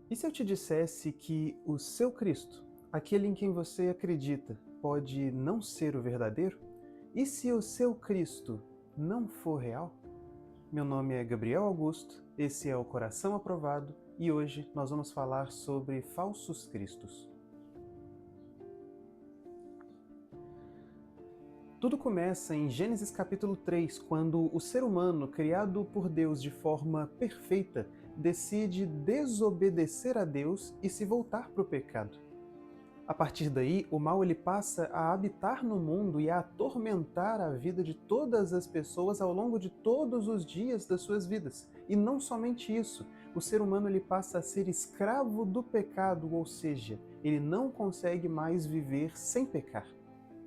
E se eu te dissesse que o seu Cristo, aquele em quem você acredita, pode não ser o verdadeiro? E se o seu Cristo não for real? Meu nome é Gabriel Augusto, esse é o Coração Aprovado e hoje nós vamos falar sobre falsos cristos. Tudo começa em Gênesis capítulo 3, quando o ser humano, criado por Deus de forma perfeita, decide desobedecer a Deus e se voltar para o pecado. A partir daí, o mal ele passa a habitar no mundo e a atormentar a vida de todas as pessoas ao longo de todos os dias das suas vidas. E não somente isso, o ser humano ele passa a ser escravo do pecado, ou seja, ele não consegue mais viver sem pecar.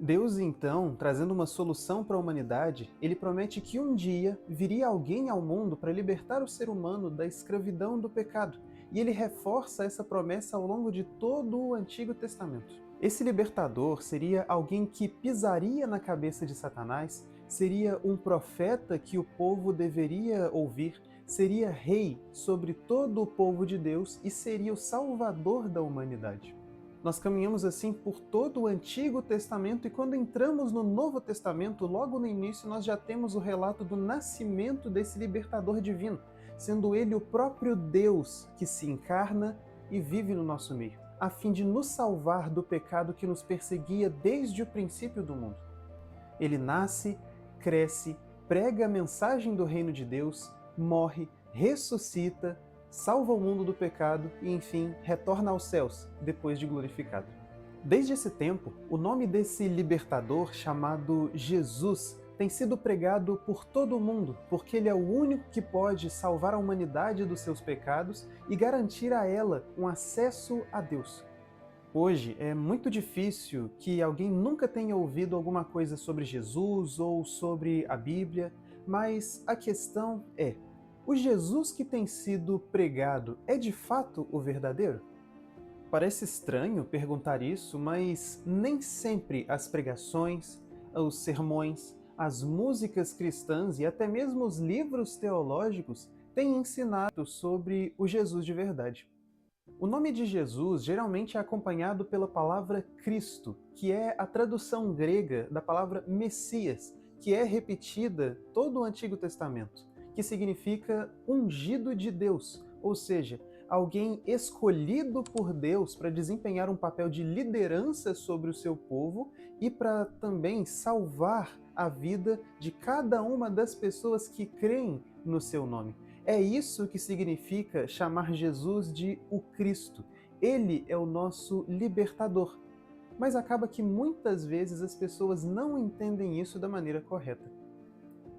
Deus, então, trazendo uma solução para a humanidade, ele promete que um dia viria alguém ao mundo para libertar o ser humano da escravidão do pecado. E ele reforça essa promessa ao longo de todo o Antigo Testamento. Esse libertador seria alguém que pisaria na cabeça de Satanás, seria um profeta que o povo deveria ouvir, seria rei sobre todo o povo de Deus e seria o salvador da humanidade. Nós caminhamos assim por todo o Antigo Testamento e quando entramos no Novo Testamento, logo no início nós já temos o relato do nascimento desse libertador divino, sendo ele o próprio Deus que se encarna e vive no nosso meio, a fim de nos salvar do pecado que nos perseguia desde o princípio do mundo. Ele nasce, cresce, prega a mensagem do reino de Deus, morre, ressuscita, salva o mundo do pecado e, enfim, retorna aos céus, depois de glorificado. Desde esse tempo, o nome desse libertador, chamado Jesus, tem sido pregado por todo o mundo, porque ele é o único que pode salvar a humanidade dos seus pecados e garantir a ela um acesso a Deus. Hoje é muito difícil que alguém nunca tenha ouvido alguma coisa sobre Jesus ou sobre a Bíblia, mas a questão é: o Jesus que tem sido pregado é de fato o verdadeiro? Parece estranho perguntar isso, mas nem sempre as pregações, os sermões, as músicas cristãs e até mesmo os livros teológicos têm ensinado sobre o Jesus de verdade. O nome de Jesus geralmente é acompanhado pela palavra Cristo, que é a tradução grega da palavra Messias, que é repetida todo o Antigo Testamento, que significa ungido de Deus, ou seja, alguém escolhido por Deus para desempenhar um papel de liderança sobre o seu povo e para também salvar a vida de cada uma das pessoas que creem no seu nome. É isso que significa chamar Jesus de o Cristo. Ele é o nosso libertador. Mas acaba que muitas vezes as pessoas não entendem isso da maneira correta.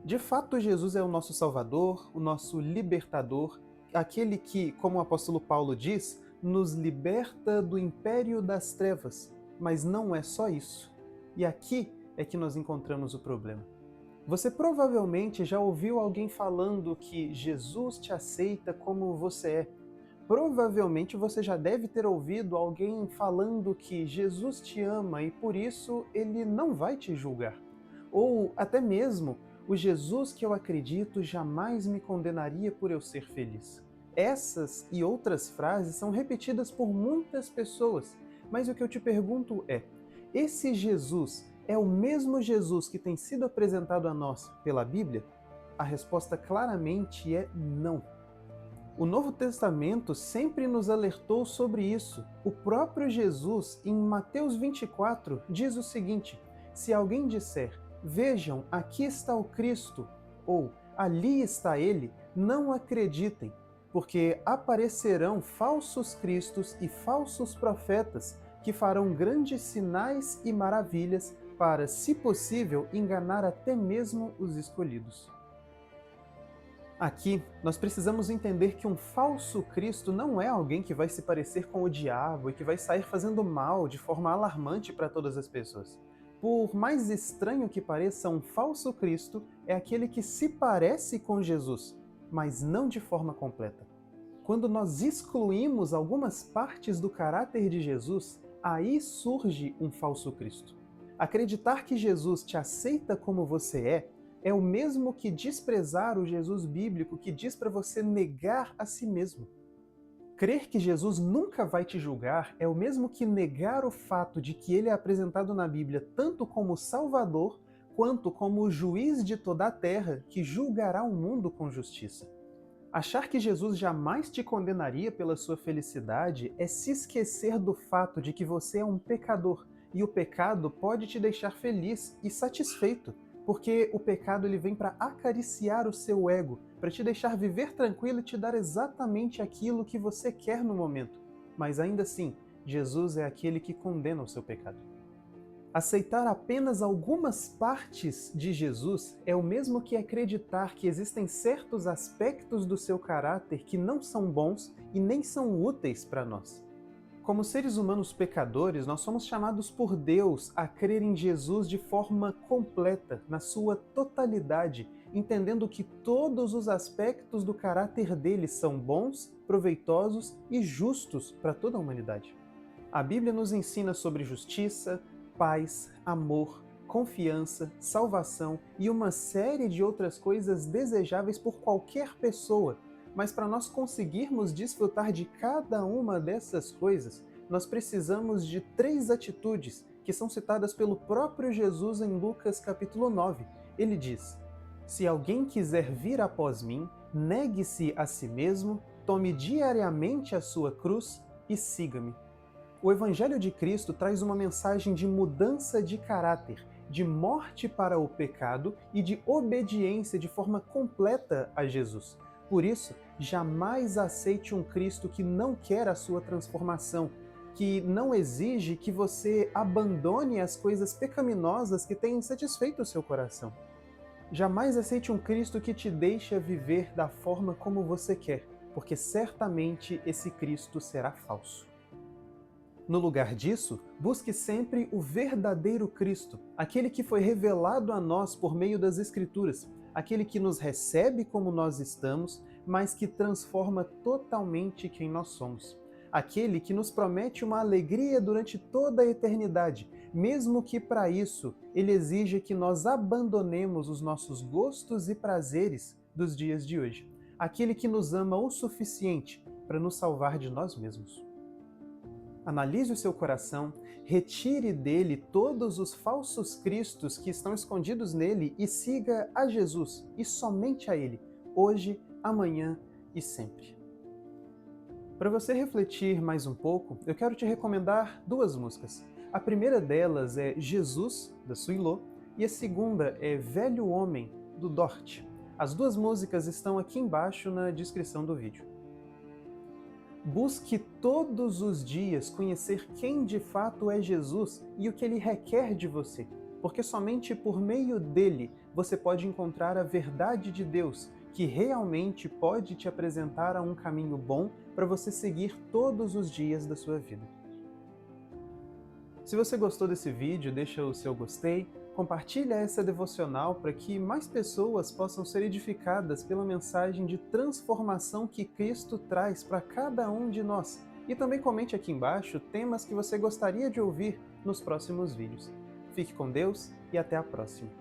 De fato, Jesus é o nosso Salvador, o nosso libertador, aquele que, como o apóstolo Paulo diz, nos liberta do império das trevas. Mas não é só isso. E aqui é que nós encontramos o problema. Você provavelmente já ouviu alguém falando que Jesus te aceita como você é. Provavelmente você já deve ter ouvido alguém falando que Jesus te ama e por isso ele não vai te julgar. Ou até mesmo, o Jesus que eu acredito jamais me condenaria por eu ser feliz. Essas e outras frases são repetidas por muitas pessoas, mas o que eu te pergunto é: esse Jesus é o mesmo Jesus que tem sido apresentado a nós pela Bíblia? A resposta claramente é não. O Novo Testamento sempre nos alertou sobre isso. O próprio Jesus, em Mateus 24, diz o seguinte: se alguém disser, vejam, aqui está o Cristo, ou ali está ele, não acreditem, porque aparecerão falsos cristos e falsos profetas que farão grandes sinais e maravilhas para, se possível, enganar até mesmo os escolhidos. Aqui, nós precisamos entender que um falso Cristo não é alguém que vai se parecer com o diabo e que vai sair fazendo mal de forma alarmante para todas as pessoas. Por mais estranho que pareça, um falso Cristo é aquele que se parece com Jesus, mas não de forma completa. Quando nós excluímos algumas partes do caráter de Jesus, aí surge um falso Cristo. Acreditar que Jesus te aceita como você é o mesmo que desprezar o Jesus bíblico que diz para você negar a si mesmo. Crer que Jesus nunca vai te julgar é o mesmo que negar o fato de que ele é apresentado na Bíblia tanto como Salvador, quanto como o juiz de toda a terra que julgará o mundo com justiça. Achar que Jesus jamais te condenaria pela sua felicidade é se esquecer do fato de que você é um pecador, e o pecado pode te deixar feliz e satisfeito, porque o pecado ele vem para acariciar o seu ego, para te deixar viver tranquilo e te dar exatamente aquilo que você quer no momento. Mas ainda assim, Jesus é aquele que condena o seu pecado. Aceitar apenas algumas partes de Jesus é o mesmo que acreditar que existem certos aspectos do seu caráter que não são bons e nem são úteis para nós. Como seres humanos pecadores, nós somos chamados por Deus a crer em Jesus de forma completa, na sua totalidade, entendendo que todos os aspectos do caráter dele são bons, proveitosos e justos para toda a humanidade. A Bíblia nos ensina sobre justiça, paz, amor, confiança, salvação e uma série de outras coisas desejáveis por qualquer pessoa. Mas para nós conseguirmos desfrutar de cada uma dessas coisas, nós precisamos de 3 atitudes que são citadas pelo próprio Jesus em Lucas capítulo 9. Ele diz: "Se alguém quiser vir após mim, negue-se a si mesmo, tome diariamente a sua cruz e siga-me." O Evangelho de Cristo traz uma mensagem de mudança de caráter, de morte para o pecado e de obediência de forma completa a Jesus. Por isso, jamais aceite um Cristo que não quer a sua transformação, que não exige que você abandone as coisas pecaminosas que têm satisfeito o seu coração. Jamais aceite um Cristo que te deixa viver da forma como você quer, porque certamente esse Cristo será falso. No lugar disso, busque sempre o verdadeiro Cristo, aquele que foi revelado a nós por meio das Escrituras, aquele que nos recebe como nós estamos, mas que transforma totalmente quem nós somos. Aquele que nos promete uma alegria durante toda a eternidade, mesmo que para isso ele exija que nós abandonemos os nossos gostos e prazeres dos dias de hoje. Aquele que nos ama o suficiente para nos salvar de nós mesmos. Analise o seu coração, retire dele todos os falsos cristos que estão escondidos nele e siga a Jesus, e somente a Ele, hoje, amanhã e sempre. Para você refletir mais um pouco, eu quero te recomendar 2 músicas. A primeira delas é Jesus, da Suilô, e a segunda é Velho Homem, do Dort. As 2 músicas estão aqui embaixo na descrição do vídeo. Busque todos os dias conhecer quem de fato é Jesus e o que ele requer de você, porque somente por meio dele você pode encontrar a verdade de Deus, que realmente pode te apresentar a um caminho bom para você seguir todos os dias da sua vida. Se você gostou desse vídeo, deixa o seu gostei, compartilha essa devocional para que mais pessoas possam ser edificadas pela mensagem de transformação que Cristo traz para cada um de nós. E também comente aqui embaixo temas que você gostaria de ouvir nos próximos vídeos. Fique com Deus e até a próxima.